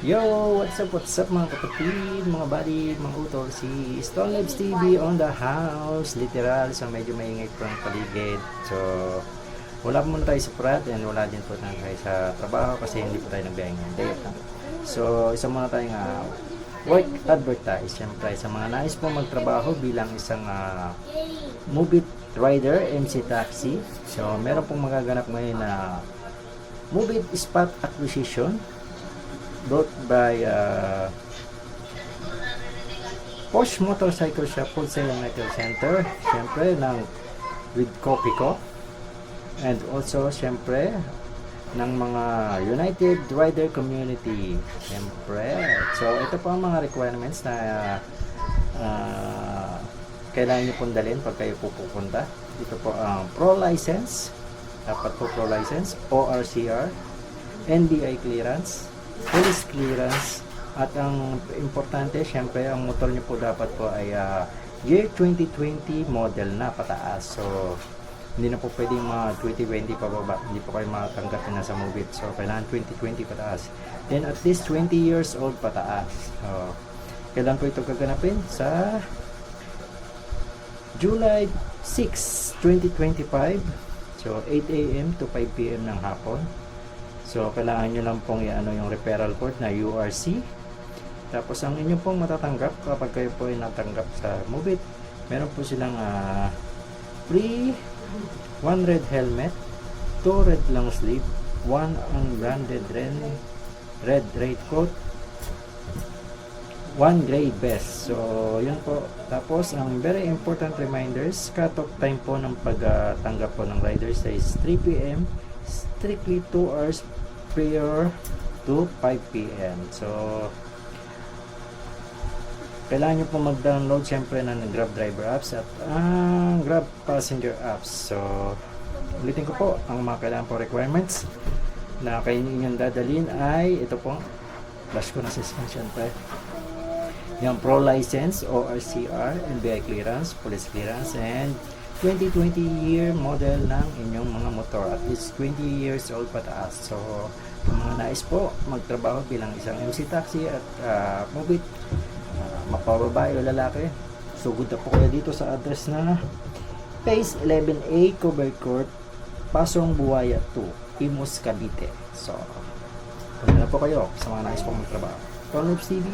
Yo! What's up mga kapatid, mga buddy, mga utol, si Stone Lives TV on the house, literal, so medyo maingay po ang paligid. So, wala muna tayo sa prat and wala din po tayo sa trabaho kasi hindi po tayo nagbiyahe ng day. So, isa muna tayong work advertise, syempre sa mga nais po magtrabaho bilang isang movie rider, MC Taxi. So, meron pong magaganap ngayon na movie spot acquisition brought by Porsche Motorcycle Shop Wholesale Retail Center, syempre with Copico, and also syempre ng mga United Rider Community, syempre. So ito po ang mga requirements na kailangan nyo pong dalhin pag kayo pupunta. Ito po ang Pro License, dapat po Pro License, ORCR, NBI clearance, police clearance, at ang importante syempre ang motor nyo po dapat po ay year 2020 model na pataas. So hindi na po pwedeng mga 2020 pababa, hindi po kayo makatanggap na sa Movit. So kailangan 2020 pataas, then at least 20 years old pataas. So kailan po ito gaganapin? Sa July 6, 2025, so 8 AM to 5 PM ng hapon. So, kailangan nyo lang pong yung referral code na URC. Tapos, ang inyo pong matatanggap kapag kayo po ay natanggap sa Movit, meron po silang free 1 red helmet, 2 red long sleeve, 1 unbranded red raincoat, 1 gray vest. So, yun po. Tapos, ang very important reminders, cut-off time po ng pagtanggap po ng riders is 3 PM, strictly 2 hours prior to 5 PM. So, kailangan nyo po mag-download syempre ng Grab driver apps at Grab passenger apps. So, ulitin ko po, ang mga kailangan po requirements na kayo inyong dadalhin ay ito po. Flash ko na sa screen syempre. Yung Pro License, ORCR, NBI clearance, police clearance, and 2020 year model ng inyong mga motor, at least 20 years old pataas. So, kung mga nais po magtrabaho bilang isang MC Taxi at Movit, mapababae o lalaki, sugod na po kayo dito sa address na Phase 11A, Cover Court, Pasong Buaya 2, Imus, Cavite. So, kung na po kayo sa mga nais po magtrabaho. Tonlips TV.